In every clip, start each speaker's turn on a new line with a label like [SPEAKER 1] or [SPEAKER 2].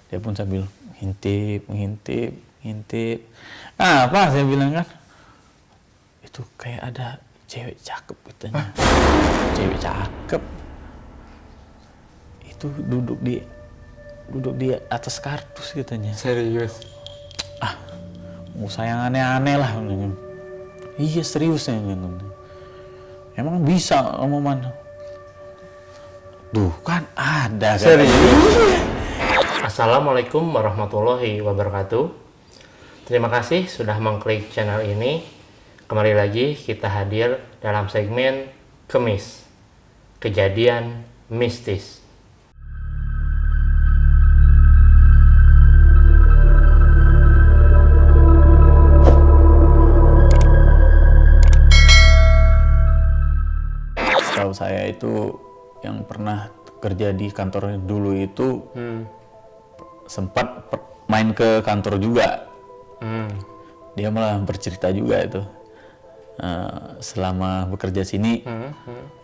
[SPEAKER 1] Dia pun sambil ngintip. Apa saya bilang kan? Itu kayak ada cewek cakep katanya. Cewek cakep. Itu duduk di atas kardus katanya.
[SPEAKER 2] Serius?
[SPEAKER 1] Usah yang aneh-aneh lah. Iya serius ya. Emang bisa omongan. Duh kan ada.
[SPEAKER 2] Serius? Assalamualaikum warahmatullahi wabarakatuh. Terima kasih sudah mengklik channel ini. Kembali lagi kita hadir dalam segmen Kemis, Kejadian Mistis.
[SPEAKER 1] Tahu saya itu yang pernah kerja di kantor dulu itu sempat main ke kantor juga. Dia malah bercerita juga itu. Selama bekerja sini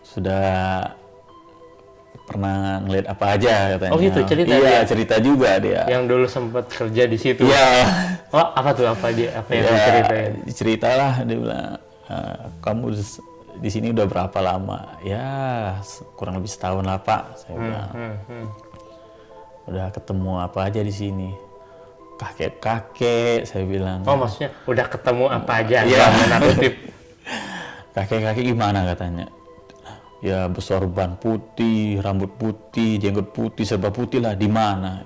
[SPEAKER 1] sudah pernah ngeliat apa aja katanya.
[SPEAKER 2] Oh gitu cerita
[SPEAKER 1] iya,
[SPEAKER 2] dia?
[SPEAKER 1] cerita juga dia.
[SPEAKER 2] Yang dulu sempat kerja di situ.
[SPEAKER 1] Iya.
[SPEAKER 2] Oh apa tuh? Apa yang
[SPEAKER 1] Ya,
[SPEAKER 2] diceritain?
[SPEAKER 1] ceritalah dia bilang, kamu di sini udah berapa lama? Ya kurang lebih setahun lah Pak. Saya bilang. Udah ketemu apa aja di sini? Kakek-kakek, saya bilang.
[SPEAKER 2] Oh maksudnya udah ketemu apa aja?
[SPEAKER 1] Iya.
[SPEAKER 2] Kakek.
[SPEAKER 1] Kakek-kakek gimana katanya? Ya bersorban putih, rambut putih, jenggot putih, serba putih lah. Di mana?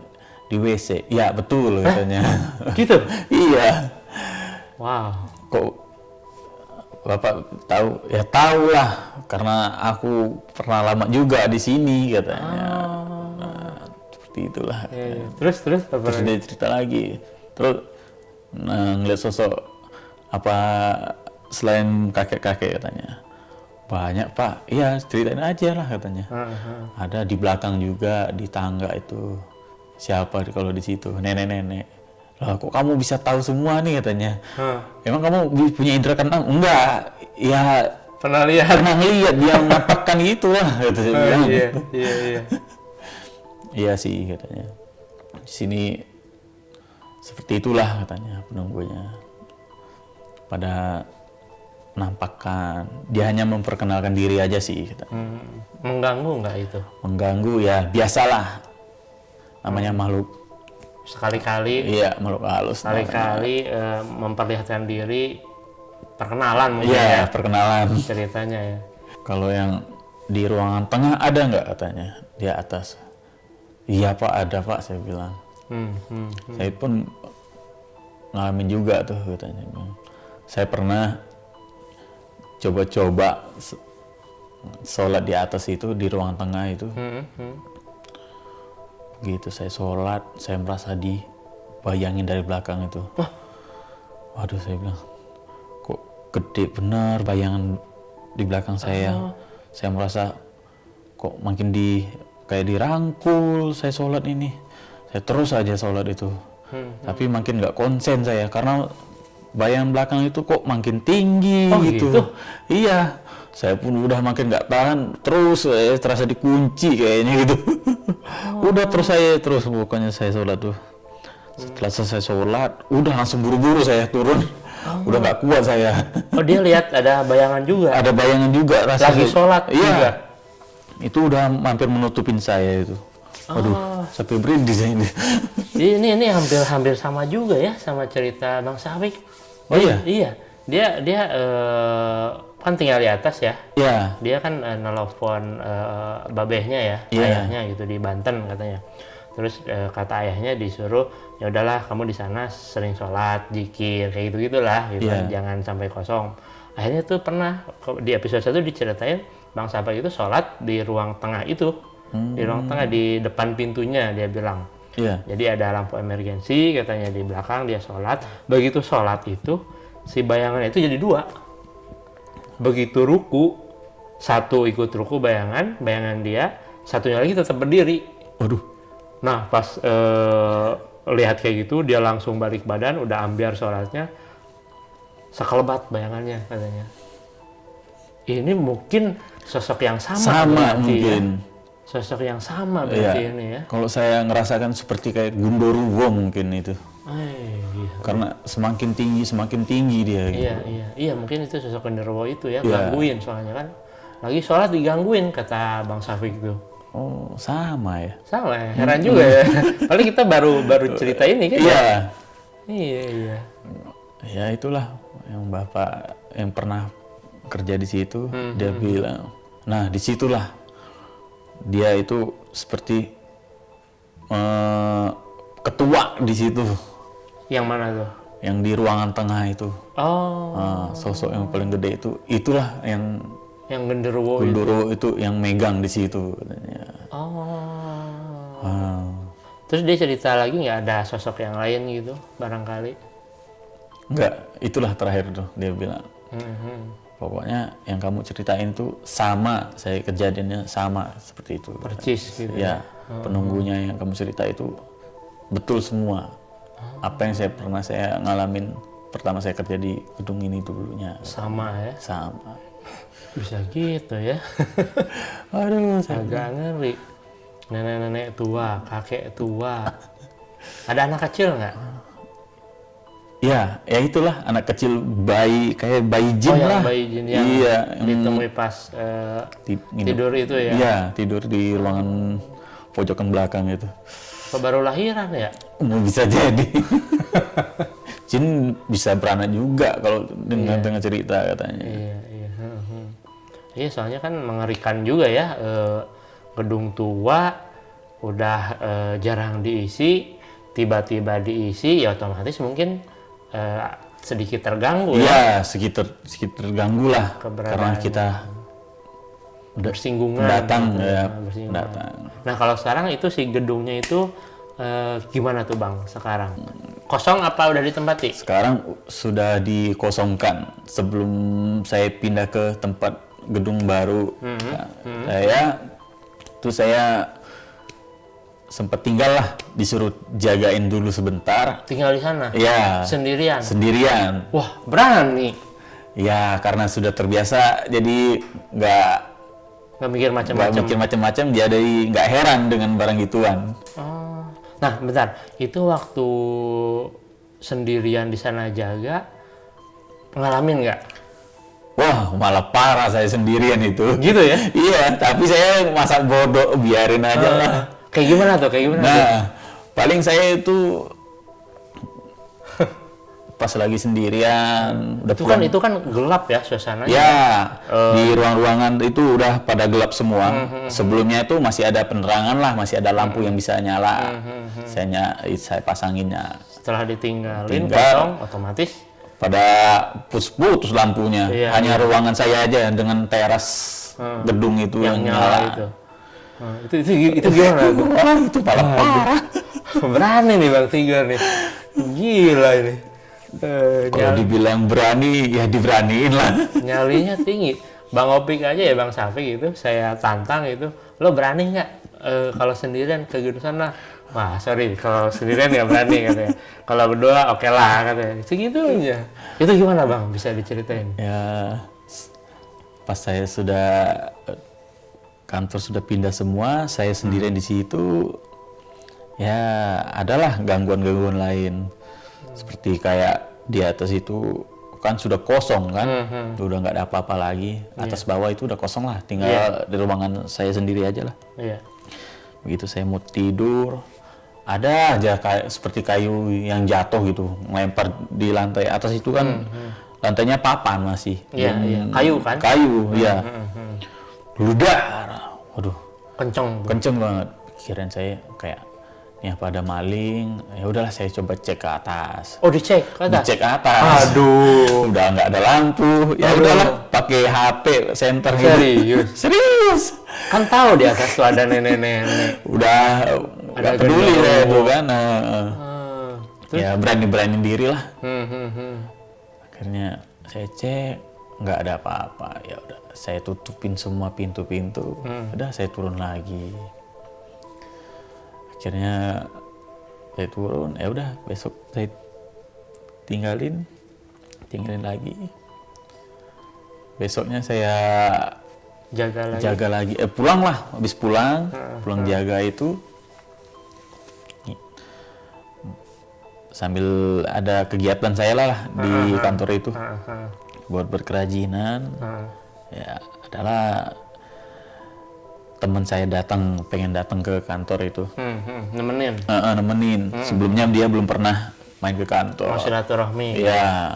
[SPEAKER 1] Di WC. Ya betul katanya.
[SPEAKER 2] Gitu?
[SPEAKER 1] Iya.
[SPEAKER 2] Wow.
[SPEAKER 1] Kok Bapak tahu? Ya tahu lah, karena aku pernah lama juga di sini katanya. Nah, seperti itulah.
[SPEAKER 2] Terus apa
[SPEAKER 1] Terus
[SPEAKER 2] lagi?
[SPEAKER 1] dia cerita lagi. Terus ngeliat sosok apa selain kakek-kakek katanya. Banyak Pak. Iya ceritain aja lah katanya. Ada di belakang juga di tangga itu. Siapa kalau di situ? Nenek-nenek. Lah kok kamu bisa tahu semua nih katanya. Emang kamu punya indera keenam? Enggak. Ya
[SPEAKER 2] Pernah lihat?
[SPEAKER 1] pernah ngeliat dia menampakkan gitu lah kata saya bilang.
[SPEAKER 2] Iya.
[SPEAKER 1] Iya sih katanya. Di sini seperti itulah katanya penunggunya. Pada menampakkan, dia hanya memperkenalkan diri aja sih katanya.
[SPEAKER 2] Mengganggu nggak itu?
[SPEAKER 1] Mengganggu ya biasalah. Namanya makhluk.
[SPEAKER 2] Sekali-kali
[SPEAKER 1] Iya, makhluk halus.
[SPEAKER 2] Sekali-kali memperlihatkan diri, perkenalan mungkin
[SPEAKER 1] Iya,
[SPEAKER 2] ya
[SPEAKER 1] perkenalan.
[SPEAKER 2] ceritanya ya.
[SPEAKER 1] Kalau yang di ruangan tengah ada nggak katanya di atas? Iya Pak, ada Pak, saya bilang. Saya pun ngalamin juga tuh katanya. Saya pernah coba-coba sholat di atas itu, di ruang tengah itu. Begitu saya sholat, saya merasa dibayangin dari belakang itu. Waduh, saya bilang, kok gede bener bayangan di belakang saya. Saya merasa kok makin kayak dirangkul saya sholat ini. Saya terus aja sholat itu. Tapi makin nggak konsen saya karena bayangan belakang itu kok makin tinggi gitu. Iya, saya pun udah makin nggak tahan, terus terasa dikunci kayaknya gitu. Udah terus pokoknya saya sholat tuh. Setelah selesai sholat, udah langsung buru-buru saya turun. Udah nggak kuat saya.
[SPEAKER 2] Oh dia lihat ada bayangan juga?
[SPEAKER 1] Ada bayangan juga rasanya.
[SPEAKER 2] Lagi sholat
[SPEAKER 1] iya.
[SPEAKER 2] juga?
[SPEAKER 1] Itu udah hampir menutupin saya itu. Waduh, sampai berhenti saya ini.
[SPEAKER 2] Ini hampir sama juga ya sama cerita Bang Safik.
[SPEAKER 1] Oh iya?
[SPEAKER 2] Iya. Dia kan tinggal di atas ya.
[SPEAKER 1] Iya.
[SPEAKER 2] Dia kan nelfon babehnya ya, ayahnya gitu di Banten katanya. Terus kata ayahnya disuruh ya udahlah kamu di sana sering sholat, zikir kayak gitulah gitu kan, jangan sampai kosong. Akhirnya tuh pernah di episode 1 diceritain Bang Safik itu sholat di ruang tengah itu, di ruang tengah di depan pintunya dia bilang.
[SPEAKER 1] Iya.
[SPEAKER 2] Jadi ada lampu emergensi katanya di belakang dia sholat. Begitu sholat itu si bayangan itu jadi dua. Begitu ruku, satu ikut ruku bayangan dia, satunya lagi tetap berdiri.
[SPEAKER 1] Waduh.
[SPEAKER 2] Nah pas lihat kayak gitu dia langsung balik badan, udah ambiar sholatnya, sekelebat bayangannya katanya. Ini mungkin sosok yang sama
[SPEAKER 1] Sama
[SPEAKER 2] berarti,
[SPEAKER 1] mungkin.
[SPEAKER 2] ya? Sosok yang sama berarti ini ya.
[SPEAKER 1] Kalau saya ngerasakan seperti kayak Gundurwo mungkin itu.
[SPEAKER 2] Iya.
[SPEAKER 1] Karena semakin tinggi dia. Gitu.
[SPEAKER 2] Iya, mungkin itu sosok genderuwo itu ya, gangguin soalnya kan. Lagi sholat digangguin kata Bang Safik itu.
[SPEAKER 1] Oh, sama ya.
[SPEAKER 2] Sama ya, heran juga ya. Paling kita baru cerita ini kan.
[SPEAKER 1] Iya.
[SPEAKER 2] Iya.
[SPEAKER 1] Ya itulah yang Bapak yang pernah kerja di situ, dia bilang. Nah, disitulah dia itu seperti ketua di situ.
[SPEAKER 2] Yang mana tuh?
[SPEAKER 1] Yang di ruangan tengah itu.
[SPEAKER 2] Oh.
[SPEAKER 1] Sosok yang paling gede itu, itulah yang
[SPEAKER 2] genderuwo
[SPEAKER 1] itu yang megang di situ katanya.
[SPEAKER 2] Terus dia cerita lagi nggak ada sosok yang lain gitu barangkali?
[SPEAKER 1] Enggak, itulah terakhir tuh dia bilang. Pokoknya yang kamu ceritain itu sama, saya kejadiannya sama seperti itu.
[SPEAKER 2] Percis gitu.
[SPEAKER 1] Ya, penunggunya yang kamu cerita itu betul semua. Apa yang pernah saya ngalamin pertama saya kerja di gedung ini dulunya.
[SPEAKER 2] Sama ya?
[SPEAKER 1] Sama.
[SPEAKER 2] Bisa gitu ya?
[SPEAKER 1] Aduh,
[SPEAKER 2] agak ngeri. Nenek-nenek tua, kakek tua. Ada anak kecil nggak?
[SPEAKER 1] Ya itulah anak kecil, bayi kayak bayi jin lah.
[SPEAKER 2] Bayi jin yang ditemui pas tidur itu ya?
[SPEAKER 1] Iya, tidur di ruangan pojokan belakang itu.
[SPEAKER 2] Apa baru lahiran ya?
[SPEAKER 1] Bisa jadi. Jin bisa beranak juga kalau dengan cerita katanya.
[SPEAKER 2] Iya, soalnya kan mengerikan juga ya. Gedung tua udah jarang diisi, tiba-tiba diisi, ya otomatis mungkin sedikit terganggu
[SPEAKER 1] ya. Iya, sedikit terganggu lah. Karena kita
[SPEAKER 2] bersinggungan.
[SPEAKER 1] Datang.
[SPEAKER 2] Nah kalau sekarang itu si gedungnya itu gimana tuh Bang sekarang? Kosong apa udah ditempati? Sekarang
[SPEAKER 1] sudah dikosongkan. Sebelum saya pindah ke tempat gedung baru, saya sempat tinggal lah, disuruh jagain dulu sebentar.
[SPEAKER 2] Tinggal di sana?
[SPEAKER 1] Iya. Sendirian.
[SPEAKER 2] Wah, berani.
[SPEAKER 1] Ya, karena sudah terbiasa, jadi nggak
[SPEAKER 2] mikir macam-macam.
[SPEAKER 1] Jadi nggak heran dengan barang gituan.
[SPEAKER 2] Nah, bentar. Itu waktu sendirian di sana jaga, ngalamin nggak?
[SPEAKER 1] Wah, malah parah saya sendirian itu.
[SPEAKER 2] Gitu ya?
[SPEAKER 1] Iya, tapi saya masa bodoh, biarin aja lah.
[SPEAKER 2] Kayak gimana tuh?
[SPEAKER 1] Paling saya itu pas lagi sendirian,
[SPEAKER 2] itu kan gelap ya suasananya.
[SPEAKER 1] Ya, di ruang-ruangan itu udah pada gelap semua. Sebelumnya itu masih ada penerangan lah, masih ada lampu yang bisa nyala. Saya pasanginnya.
[SPEAKER 2] Setelah ditinggalin kosong, otomatis
[SPEAKER 1] pada putus lampunya. Hanya ruangan saya aja dengan teras gedung itu yang nyala.
[SPEAKER 2] Itu gimana?
[SPEAKER 1] Itu parah.
[SPEAKER 2] Berani nih Bang Tigor nih. Gila ini.
[SPEAKER 1] Kalau dibilang berani, ya diberaniin lah.
[SPEAKER 2] Nyalinya tinggi. Bang Opik aja ya Bang Safik itu, saya tantang itu. Lo berani nggak kalau sendirian ke gedung sana? Wah sorry, kalau sendirian nggak berani katanya. Kalau berdua oke lah katanya. Segitunya. Itu gimana Bang? Bisa diceritain?
[SPEAKER 1] Ya, pas saya kantor sudah pindah semua, saya sendirian di situ. Ya, adalah gangguan-gangguan lain. Seperti kayak di atas itu kan sudah kosong kan, udah nggak ada apa-apa lagi. Atas bawah itu udah kosong lah, tinggal di ruangan saya sendiri aja lah. Begitu saya mau tidur, ada aja kayak seperti kayu yang jatuh gitu, melempar di lantai atas itu kan. Lantainya papan masih.
[SPEAKER 2] Kayu kan?
[SPEAKER 1] Kayu, ya. Ludar, waduh, kenceng banget. Pikiran saya kayak, ini apa ada maling? Ya udahlah saya coba cek ke atas.
[SPEAKER 2] Oh dicek ke atas?
[SPEAKER 1] Dicek ke atas.
[SPEAKER 2] Aduh.
[SPEAKER 1] Udah nggak ada lampu. Ya udahlah pakai HP senter gitu. Serius.
[SPEAKER 2] Kan tahu di atas tuh ada nenek-nenek.
[SPEAKER 1] Udah nggak peduli saya tuh kan. Ya berani-berani diri lah. Akhirnya saya cek, nggak ada apa-apa. Ya udah saya tutupin semua pintu-pintu. Udah saya turun lagi. Akhirnya saya turun, ya udah besok saya tinggalin lagi. Besoknya saya
[SPEAKER 2] jaga lagi.
[SPEAKER 1] Pulang lah, habis pulang jaga itu sambil ada kegiatan saya lah di kantor itu buat berkerajinan. Ya adalah teman saya pengen datang ke kantor itu. Nemenin. Sebelumnya dia belum pernah main ke kantor.
[SPEAKER 2] Silaturahmi.
[SPEAKER 1] Iya.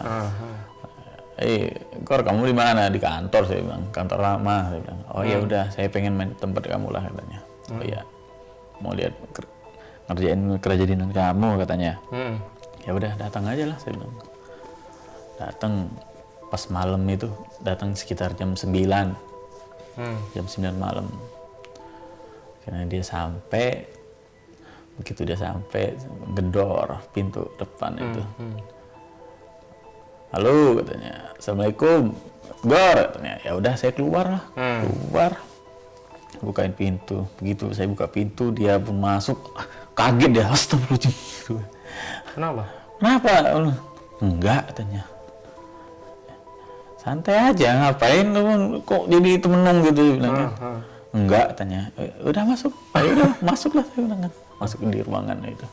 [SPEAKER 1] Gor, kamu di mana? Di kantor, saya bilang. Kantor lama, saya bilang. Oh ya udah, saya pengen main di tempat kamu lah, katanya. Oh iya, mau lihat ngerjain kerajaan kamu, katanya. Ya udah, datang aja lah, saya bilang. Datang pas malam itu, datang sekitar jam 9. Jam 9 malam. Karena dia sampai, begitu dia sampai, gedor pintu depan itu. Halo, katanya. Assalamualaikum. Gor, katanya. Ya udah, saya keluar lah. Keluar. Bukain pintu. Begitu saya buka pintu, dia pun masuk. Kaget dia. Astagfirullahaladzim.
[SPEAKER 2] Kenapa?
[SPEAKER 1] Enggak, katanya. Santai aja, ngapain lu kok jadi temenung gitu, bilangnya. Enggak, katanya. Udah masuk. Ayo udah, masuklah, saya bilang. Masuk di ruangan itu.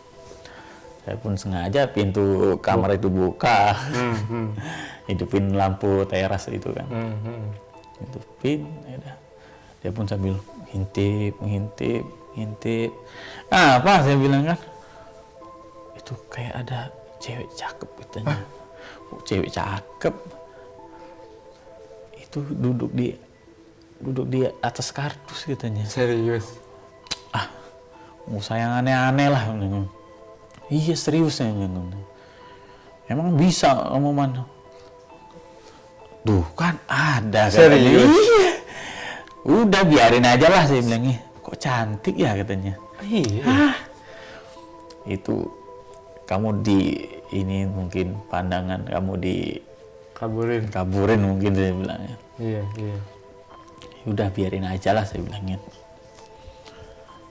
[SPEAKER 1] Saya pun sengaja pintu kamar itu buka, hidupin lampu teras itu kan, hidupin, ya. Dia pun sambil ngintip. Apa saya bilang kan, itu kayak ada cewek cakep katanya. Cewek cakep, itu duduk di atas kardus katanya.
[SPEAKER 2] Serius?
[SPEAKER 1] Usah yang aneh-aneh lah. Iya serius ya, emang bisa omongan. Duh kan ada.
[SPEAKER 2] Serius?
[SPEAKER 1] Iya. Udah biarin aja lah, saya bilangnya. Kok cantik ya, katanya.
[SPEAKER 2] Iya.
[SPEAKER 1] Itu kamu ini mungkin pandangan kamu kaburin mungkin, saya bilangnya.
[SPEAKER 2] Iya.
[SPEAKER 1] Udah biarin aja lah, saya bilangnya.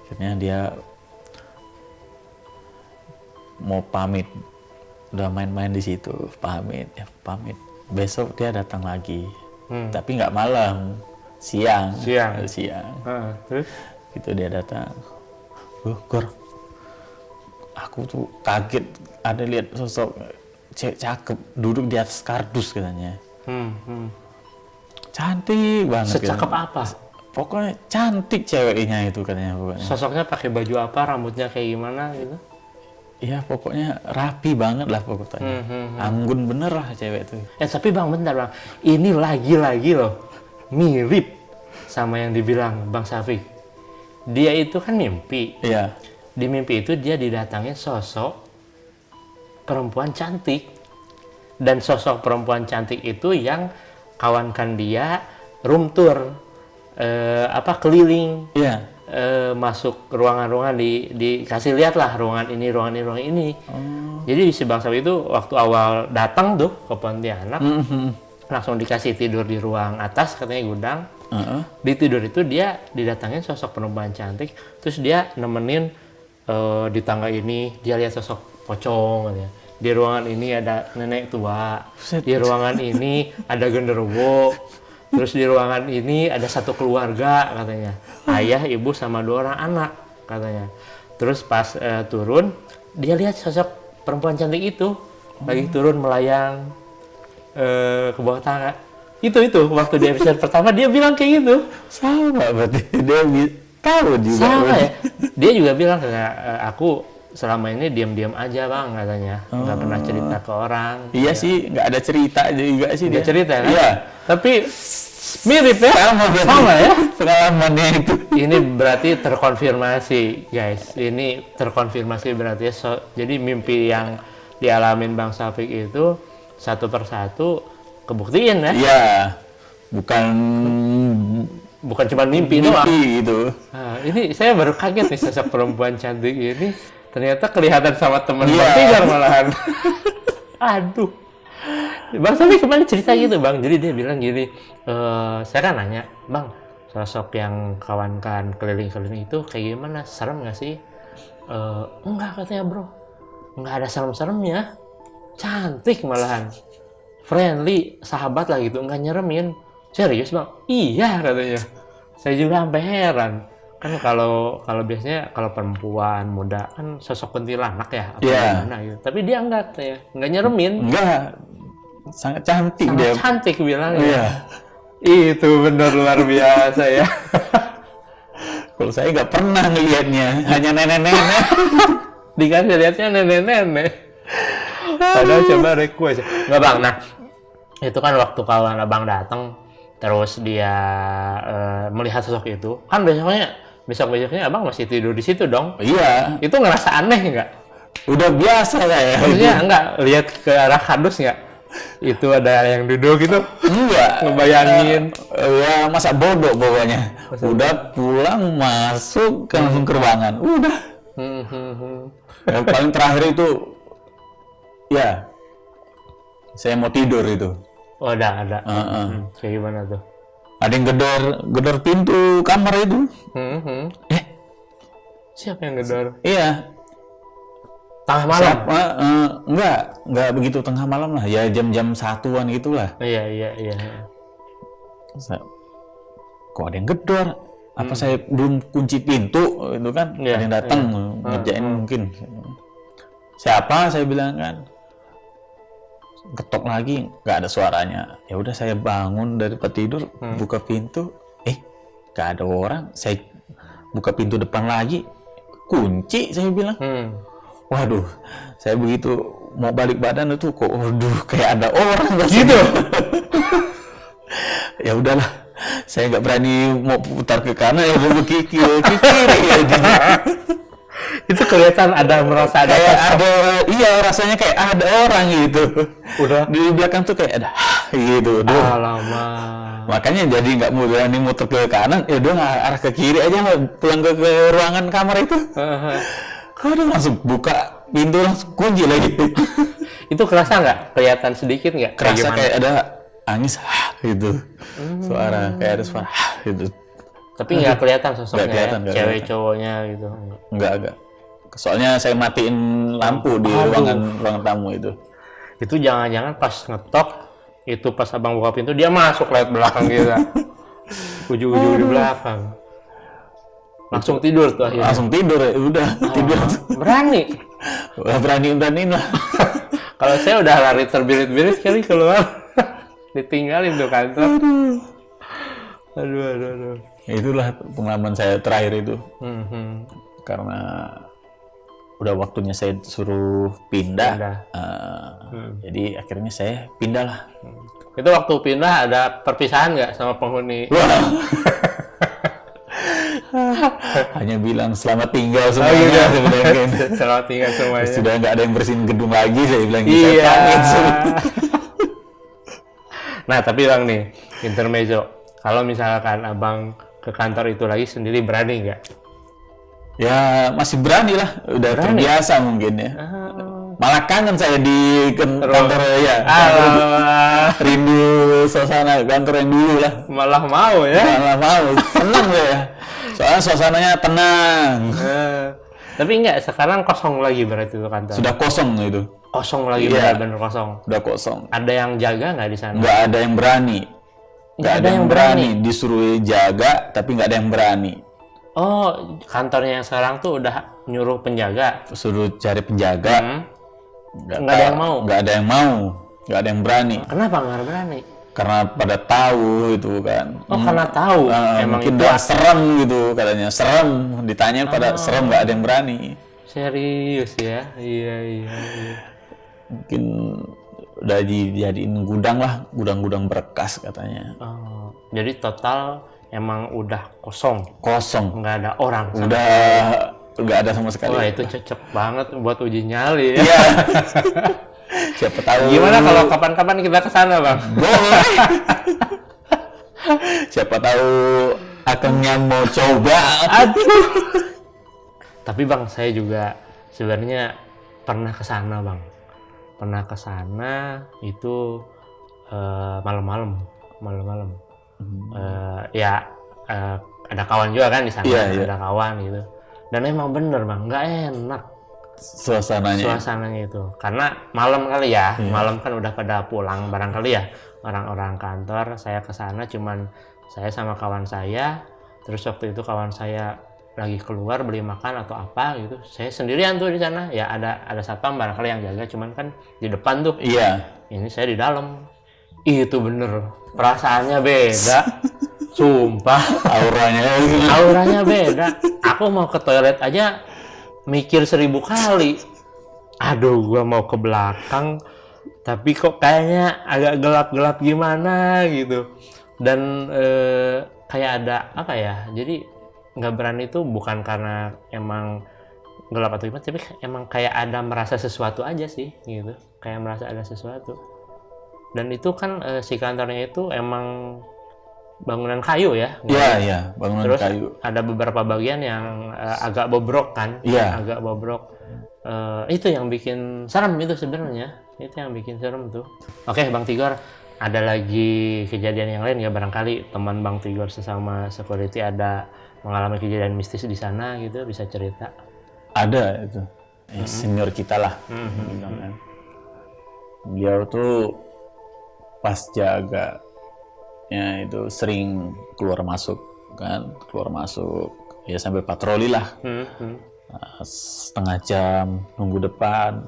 [SPEAKER 1] Akhirnya dia mau pamit, udah main-main di situ, pamit. Besok dia datang lagi, tapi nggak malam, siang.
[SPEAKER 2] Terus?
[SPEAKER 1] Gitu dia datang. Gor, aku tuh kaget ada lihat sosok cewek cakep duduk di atas kardus, katanya. Cantik banget.
[SPEAKER 2] Secakep
[SPEAKER 1] katanya.
[SPEAKER 2] apa?
[SPEAKER 1] Pokoknya cantik ceweknya itu, katanya. Pokoknya.
[SPEAKER 2] Sosoknya pakai baju apa, rambutnya kayak gimana gitu?
[SPEAKER 1] Iya, pokoknya rapi banget lah pokoknya. Anggun bener lah cewek itu.
[SPEAKER 2] Tapi Bang, bentar Bang. Ini lagi-lagi loh mirip sama yang dibilang Bang Syafiq. Dia itu kan mimpi.
[SPEAKER 1] Iya.
[SPEAKER 2] Di mimpi itu dia didatangin sosok perempuan cantik. Dan sosok perempuan cantik itu yang kawankan dia room tour. Keliling.
[SPEAKER 1] Iya.
[SPEAKER 2] Masuk ruangan-ruangan dikasih lihat lah ruangan ini. Jadi si Bang Syafiq itu waktu awal datang tuh ke Pontianak langsung dikasih tidur di ruang atas, katanya gudang. Di tidur itu dia didatangin sosok perempuan cantik, terus dia nemenin di tangga ini dia lihat sosok pocong, katanya. Di ruangan ini ada nenek tua, di ruangan ini ada genderuwo. Terus di ruangan ini ada satu keluarga, katanya. Ayah, ibu, sama 2 orang anak, katanya. Terus pas turun, dia lihat sosok perempuan cantik itu lagi turun melayang ke bawah tangga. Itu waktu di episode pertama dia bilang kayak gitu.
[SPEAKER 1] Sama berarti dia tahu juga.
[SPEAKER 2] Sama ya. Dia juga bilang kayak aku selama ini diam-diam aja Bang, katanya. Nggak pernah cerita ke orang.
[SPEAKER 1] Iya sih, nggak ada cerita juga sih dia.
[SPEAKER 2] Cerita kan?
[SPEAKER 1] Iya.
[SPEAKER 2] Tapi mirip ya? Sama ya?
[SPEAKER 1] Pengalamannya itu.
[SPEAKER 2] Ini berarti terkonfirmasi, guys. Ini terkonfirmasi berarti. Jadi mimpi yang dialamin Bang Syafiq itu satu persatu kebuktiin ya?
[SPEAKER 1] Iya. Bukan
[SPEAKER 2] cuma mimpi doang.
[SPEAKER 1] Itu.
[SPEAKER 2] Nah, ini saya baru kaget nih sosok perempuan cantik ini. Ternyata kelihatan sama teman Bang Tigar malahan. Aduh. Bang Syafiq kemarin cerita gitu Bang. Jadi dia bilang gini, saya kan nanya, Bang, sosok yang kawankan keliling-keliling itu kayak gimana? Serem nggak sih? Enggak, katanya bro. Nggak ada serem-seremnya. Cantik malahan. Friendly, sahabat lah gitu. Nggak nyeremin. Serius Bang? Iya, katanya. Saya juga sampai heran. Kan kalau biasanya kalau perempuan muda kan sosok kuntilanak ya, apa gimana gitu. Tapi dia enggak nyeremin.
[SPEAKER 1] Enggak, sangat cantik
[SPEAKER 2] Sangat
[SPEAKER 1] dia.
[SPEAKER 2] cantik bilangnya.
[SPEAKER 1] Iya.
[SPEAKER 2] Itu benar luar biasa ya.
[SPEAKER 1] Kalau saya nggak pernah ngelihatnya, hanya nenek-nenek.
[SPEAKER 2] Dikasih lihatnya nenek-nenek. Padahal coba request. Nggak bang, nah itu kan waktu kawan abang datang, terus dia melihat sosok itu, kan besoknya abang masih tidur di situ dong.
[SPEAKER 1] Iya,
[SPEAKER 2] Itu ngerasa aneh nggak?
[SPEAKER 1] udah biasa saya.
[SPEAKER 2] Maksudnya nggak lihat ke arah kardus nggak? Itu ada yang duduk gitu?
[SPEAKER 1] Enggak.
[SPEAKER 2] Ngebayangin.
[SPEAKER 1] Ya masa bodoh pokoknya. Udah pulang masuk ke langsung ke ruangan. Udah. Yang paling terakhir itu, ya, saya mau tidur itu.
[SPEAKER 2] Oh, ada. Kayak gimana tuh?
[SPEAKER 1] Ada yang gedor pintu kamar itu.
[SPEAKER 2] Siapa yang gedor?
[SPEAKER 1] Iya.
[SPEAKER 2] Tengah malam?
[SPEAKER 1] Enggak begitu tengah malam lah. Ya jam-jam 1-an gitulah.
[SPEAKER 2] Iya.
[SPEAKER 1] Kok ada yang gedor? Apa saya belum kunci pintu? Itu kan
[SPEAKER 2] Iya,
[SPEAKER 1] ada yang datang ngerjain mungkin. Siapa? Saya bilang kan. Ketok lagi, nggak ada suaranya. Ya udah saya bangun dari tidur, buka pintu, nggak ada orang. Saya buka pintu depan lagi, kunci. Saya bilang, waduh, saya begitu mau balik badan itu kok, waduh, kayak ada orang gitu. Ya udahlah, saya nggak berani mau putar ke kanan, ya mau ke kiri.
[SPEAKER 2] Itu kelihatan merasa ada
[SPEAKER 1] kayak ada, iya rasanya kayak ada orang gitu.
[SPEAKER 2] Udah
[SPEAKER 1] di belakang tuh kayak ada gitu.
[SPEAKER 2] Alamak.
[SPEAKER 1] Makanya jadi nggak mau berani muter ke kanan, ya udah arah ke kiri aja, pulang ke ruangan kamar itu. Kalau langsung buka pintu langsung kunci lagi.
[SPEAKER 2] Itu kerasa nggak? Kelihatan sedikit nggak?
[SPEAKER 1] Kerasa kayak ada angin gitu. Suara kayak ada suara gitu.
[SPEAKER 2] Tapi nggak kelihatan sosoknya,
[SPEAKER 1] kelihatan,
[SPEAKER 2] ya? Cewek cowoknya gitu.
[SPEAKER 1] Enggak. Soalnya saya matiin lampu di ruangan tamu itu.
[SPEAKER 2] Itu jangan-jangan pas ngetok, itu pas abang buka pintu dia masuk lewat belakang kita. Ujung-ujung di belakang. Langsung tidur tuh akhirnya.
[SPEAKER 1] Langsung tidur ya, udah tidur.
[SPEAKER 2] Berani.
[SPEAKER 1] Beraniin lah.
[SPEAKER 2] Kalau saya udah lari terbirit-birit kali keluar. Ditinggalin tuh kantor. Aduh.
[SPEAKER 1] Itulah pengalaman saya terakhir itu. Karena udah waktunya saya suruh pindah. Jadi akhirnya saya pindah lah.
[SPEAKER 2] Itu waktu pindah ada perpisahan nggak sama penghuni?
[SPEAKER 1] Hanya bilang selamat tinggal semuanya.
[SPEAKER 2] Selamat tinggal semuanya.
[SPEAKER 1] Sudah nggak ada yang bersihin gedung lagi, saya bilang gitu. Saya pamit.
[SPEAKER 2] Nah tapi bang nih, intermezzo. Kalau misalkan abang ke kantor itu lagi sendiri berani nggak?
[SPEAKER 1] Ya masih berani lah, udah terbiasa mungkin ya. Malah kangen saya di kantor ya. Rindu suasana kantor yang dulu lah.
[SPEAKER 2] Malah mau ya?
[SPEAKER 1] Malah mau, senang ya. Soalnya suasananya tenang.
[SPEAKER 2] Tapi enggak, sekarang kosong lagi berarti itu kantor?
[SPEAKER 1] Sudah kosong itu.
[SPEAKER 2] Kosong lagi, benar-benar kosong?
[SPEAKER 1] Udah kosong.
[SPEAKER 2] Ada yang jaga nggak di sana?
[SPEAKER 1] Nggak ada yang berani. Nggak ada yang berani. Disuruh jaga, tapi nggak ada yang berani.
[SPEAKER 2] Oh, kantornya yang sekarang tuh udah nyuruh penjaga?
[SPEAKER 1] Suruh cari penjaga.
[SPEAKER 2] Nggak ada yang mau?
[SPEAKER 1] Nggak ada yang mau. Nggak ada yang berani.
[SPEAKER 2] Kenapa nggak berani?
[SPEAKER 1] Karena pada tahu itu kan.
[SPEAKER 2] Oh, karena tahu? Emang
[SPEAKER 1] mungkin
[SPEAKER 2] itu
[SPEAKER 1] udah serem gitu katanya. Serem. Ditanya pada serem, nggak ada yang berani.
[SPEAKER 2] Serius ya? Iya.
[SPEAKER 1] Mungkin udah dijadiin gudang lah. Gudang-gudang berkas katanya.
[SPEAKER 2] Oh, jadi total emang udah kosong?
[SPEAKER 1] Kosong.
[SPEAKER 2] Nggak ada orang?
[SPEAKER 1] Nggak ada sama sekali.
[SPEAKER 2] Wah, itu cocok banget buat uji nyali ya.
[SPEAKER 1] Iya. Siapa tahu.
[SPEAKER 2] Gimana kalau kapan-kapan kita ke sana, Bang?
[SPEAKER 1] Boleh. Siapa tahu akangnya mau coba.
[SPEAKER 2] Aduh. Tapi Bang, saya juga sebenarnya pernah ke sana, Bang. Pernah ke sana itu malam-malam. Ada kawan juga kan di sana, ada kawan gitu. Dan emang bener Bang, nggak enak suasananya itu. Karena malam kali ya, malam kan udah pada pulang barangkali ya orang-orang kantor. Saya ke sana cuman saya sama kawan saya, Terus waktu itu kawan saya lagi keluar beli makan atau apa gitu, saya sendirian tuh di sana. Ya ada satpam barangkali yang jaga, cuman kan di depan tuh.
[SPEAKER 1] Iya.
[SPEAKER 2] Ini saya di dalam. Itu bener, perasaannya beda. Sumpah, auranya beda. Aku mau ke toilet aja mikir 1000 kali. Aduh, gua mau ke belakang, tapi kok kayaknya agak gelap-gelap gimana gitu. Dan kayak ada apa ya? Jadi nggak berani itu bukan karena emang gelap atau gimana, tapi emang kayak ada merasa sesuatu aja sih gitu. Kayak merasa ada sesuatu. Dan itu kan si kantornya itu emang bangunan kayu ya?
[SPEAKER 1] Iya, bangunan
[SPEAKER 2] Terus
[SPEAKER 1] kayu.
[SPEAKER 2] ada beberapa bagian yang agak bobrok kan?
[SPEAKER 1] Iya.
[SPEAKER 2] Agak bobrok. Itu yang bikin serem itu sebenarnya. Itu yang bikin serem tuh. Oke, Bang Tigor, ada lagi kejadian yang lain ya? Barangkali teman Bang Tigor sesama security ada mengalami kejadian mistis di sana gitu, bisa cerita?
[SPEAKER 1] Ada itu. Senior kita lah. Gitu kan. Beliau tuh pas jaga ya itu sering keluar masuk ya sampai patroli lah. Setengah jam nunggu depan,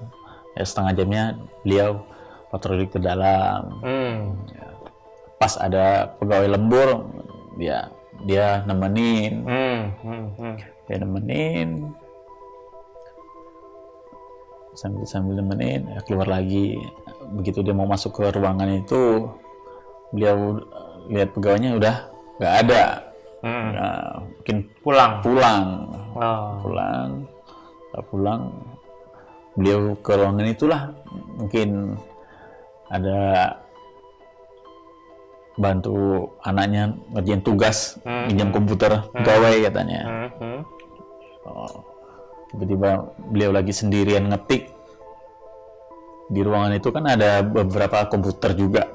[SPEAKER 1] ya setengah jamnya beliau patroli ke dalam. Ya. Pas ada pegawai lembur dia nemenin. Dia nemenin sambil nemenin ya keluar lagi. Begitu dia mau masuk ke ruangan itu, beliau lihat pegawainya udah nggak ada. Nah, mungkin pulang. Beliau ke ruangan itulah, mungkin ada bantu anaknya ngerjain tugas, pinjam komputer pegawai katanya. Tiba-tiba beliau lagi sendirian ngetik. Di ruangan itu kan ada beberapa komputer juga.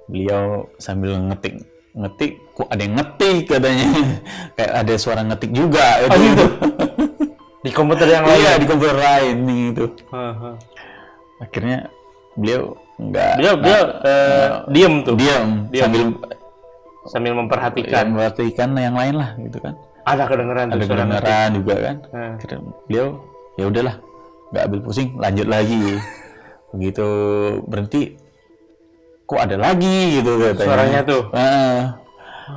[SPEAKER 1] Beliau sambil ngetik, kok ada yang ngetik katanya. Kayak ada suara ngetik juga.
[SPEAKER 2] Gitu? Di komputer yang lain?
[SPEAKER 1] Iya, di komputer lain gitu. Akhirnya beliau
[SPEAKER 2] diem sambil memperhatikan
[SPEAKER 1] yang lain lah gitu kan.
[SPEAKER 2] Ada kedengeran
[SPEAKER 1] juga kan. Akhirnya beliau ya udahlah, nggak ambil pusing, lanjut lagi. Begitu berhenti, kok ada lagi gitu katanya.
[SPEAKER 2] Suaranya tuh.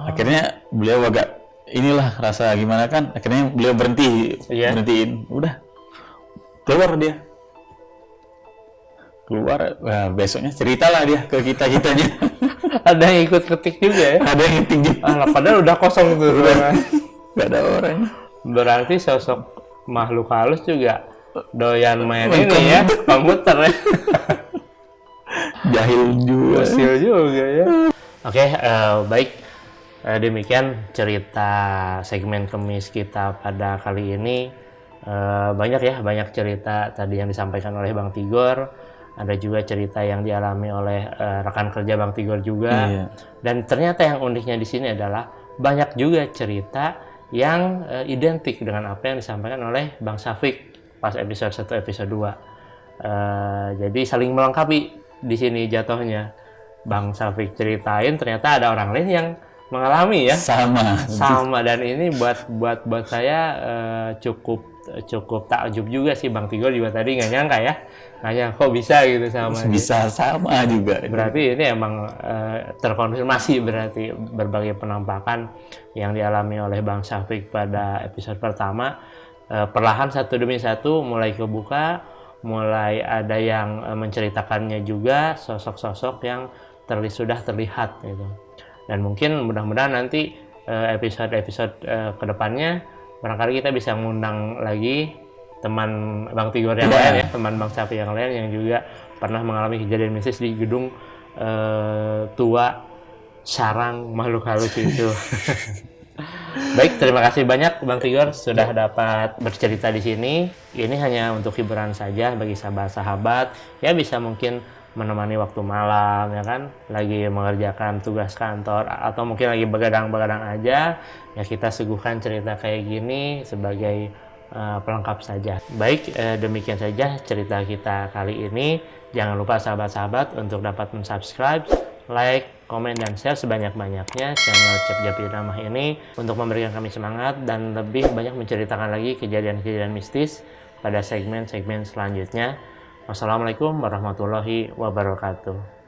[SPEAKER 1] Akhirnya beliau agak inilah rasa gimana kan. Akhirnya beliau berhentiin. Udah keluar dia. Besoknya ceritalah dia ke kitanya.
[SPEAKER 2] Ada yang ikut ketik juga ya?
[SPEAKER 1] Ada yang ketik juga.
[SPEAKER 2] Padahal udah kosong tuh ruangan.
[SPEAKER 1] Gak ada orang.
[SPEAKER 2] Berarti sosok makhluk halus juga doyan main ini ya, komputer ya.
[SPEAKER 1] Jahil juga
[SPEAKER 2] ya. Oke, baik. Demikian cerita segmen Kemis kita pada kali ini. Banyak cerita tadi yang disampaikan oleh Bang Tigor. Ada juga cerita yang dialami oleh rekan kerja Bang Tigor juga. Iya. Dan ternyata yang uniknya di sini adalah banyak juga cerita yang identik dengan apa yang disampaikan oleh Bang Syafiq pas episode 1, episode 2. Jadi saling melengkapi di sini jatuhnya. Bang Syafiq ceritain, ternyata ada orang lain yang mengalami ya. Sama dan ini buat saya cukup takjub juga sih. Bang Tigor juga tadi nggak nyangka ya. Nggak kok bisa gitu
[SPEAKER 1] sama juga.
[SPEAKER 2] Berarti ini emang terkonfirmasi berarti berbagai penampakan yang dialami oleh Bang Syafiq pada episode pertama. Perlahan satu demi satu mulai kebuka, mulai ada yang menceritakannya juga, sosok-sosok yang sudah terlihat gitu. Dan mungkin mudah-mudahan nanti episode-episode kedepannya barangkali kita bisa mengundang lagi teman Bang Tigor yang lain ya, teman Bang Syafiq yang lain yang juga pernah mengalami kejadian mistis di gedung tua sarang makhluk halus itu. Baik, terima kasih banyak Bang Tigor sudah dapat bercerita di sini. Ini hanya untuk hiburan saja bagi sahabat-sahabat ya, bisa mungkin menemani waktu malam ya kan, lagi mengerjakan tugas kantor atau mungkin lagi begadang-begadang aja ya, kita suguhkan cerita kayak gini sebagai pelengkap saja. Baik, demikian saja cerita kita kali ini. Jangan lupa sahabat-sahabat untuk dapat mensubscribe, like, komen, dan share sebanyak-banyaknya channel Cep Japi Ramah ini untuk memberikan kami semangat dan lebih banyak menceritakan lagi kejadian-kejadian mistis pada segmen-segmen selanjutnya. Wassalamualaikum warahmatullahi wabarakatuh.